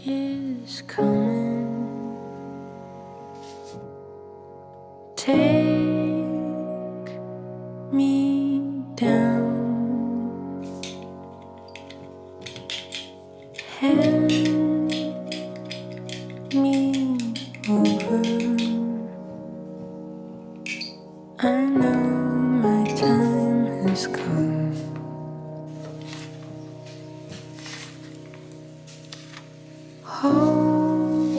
Is coming. Take me down. Hand me over. I know my time has come. Home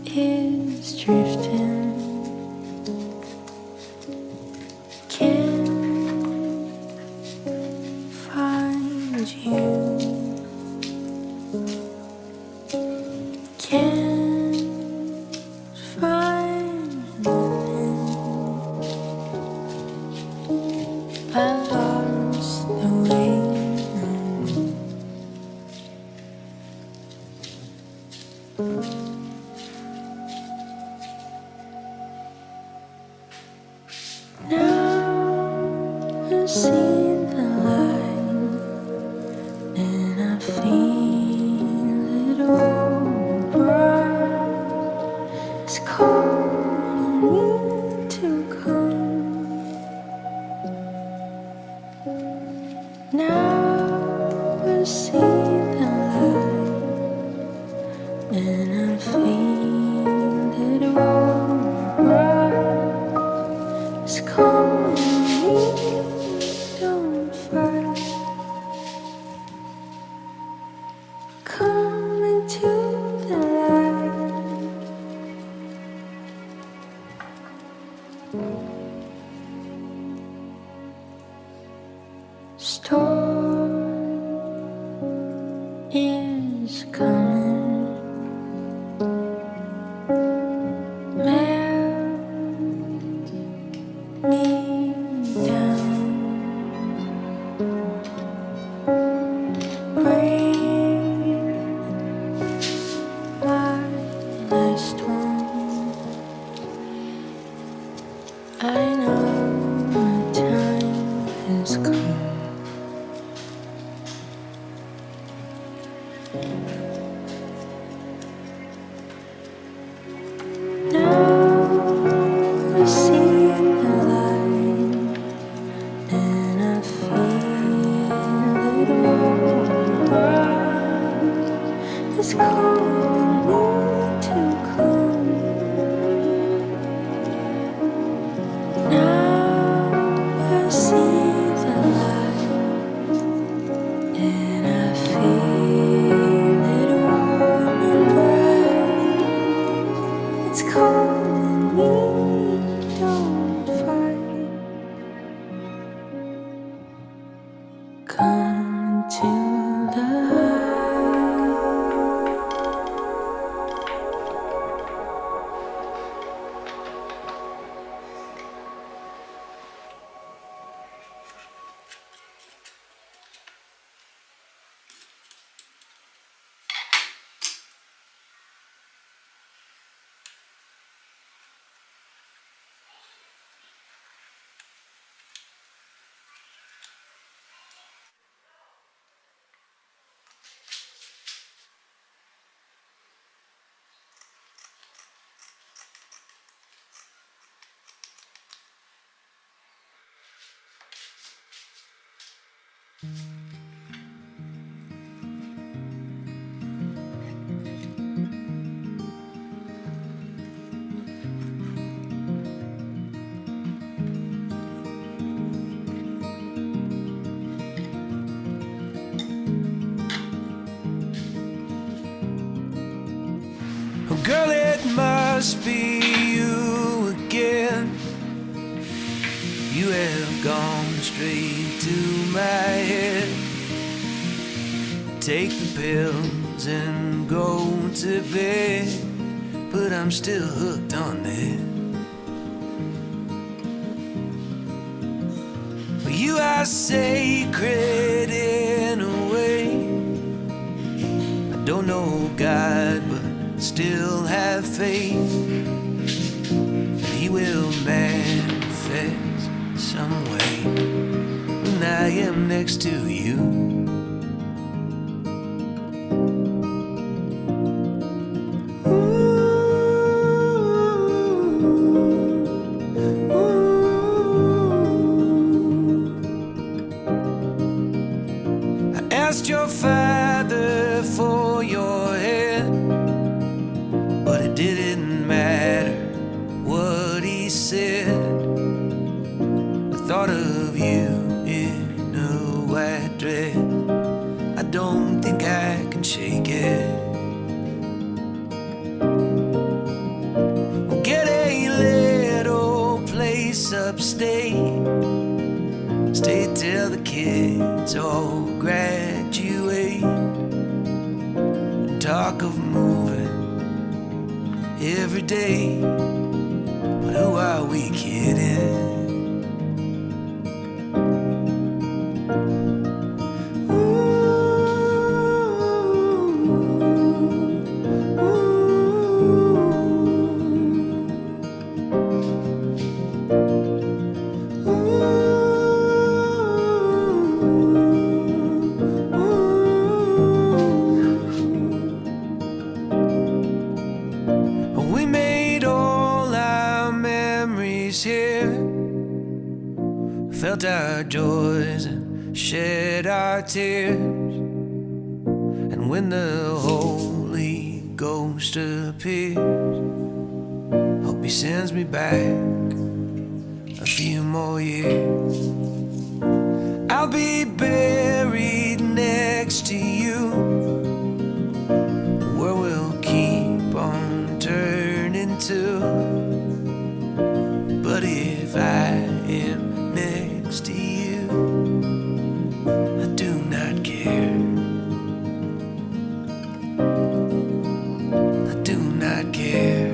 is drifting. Can't find you. Can't find nothing. I lost the way. Now I see the light and I feel it all bright. It's calling me to come. Now I see the light and I feel it rise. It's calling me, don't fight. Come into the light. Storm is coming. Melt me down. Bring my last one. I know my time has come. Now I see the light and I feel it rise. It's calling me to come. Now I see the light and I feel it warm and bright. It's calling me, don't fight. Come to the Oh, girl, it must be you again. You have gone straight to my head. Take the pills and go to bed, but I'm still hooked on it. Well, you are sacred in a way. I don't know God, but still have faith that He will manifest some way when I am next to you. I asked your father for your hand, but it didn't matter what he said. The thought of you in a white dress, I don't think I can shake it. We'll get a little place upstate, stay till the kids all graduate, and talk of moving every day, but who are we kidding? We made all our memories here, felt our joys and shed our tears. And when the Holy ghost appears. Hope he sends me back a few more years. I'll be buried next to you. The world will keep on turning too. But if I am next to you, I do not care. I do not care.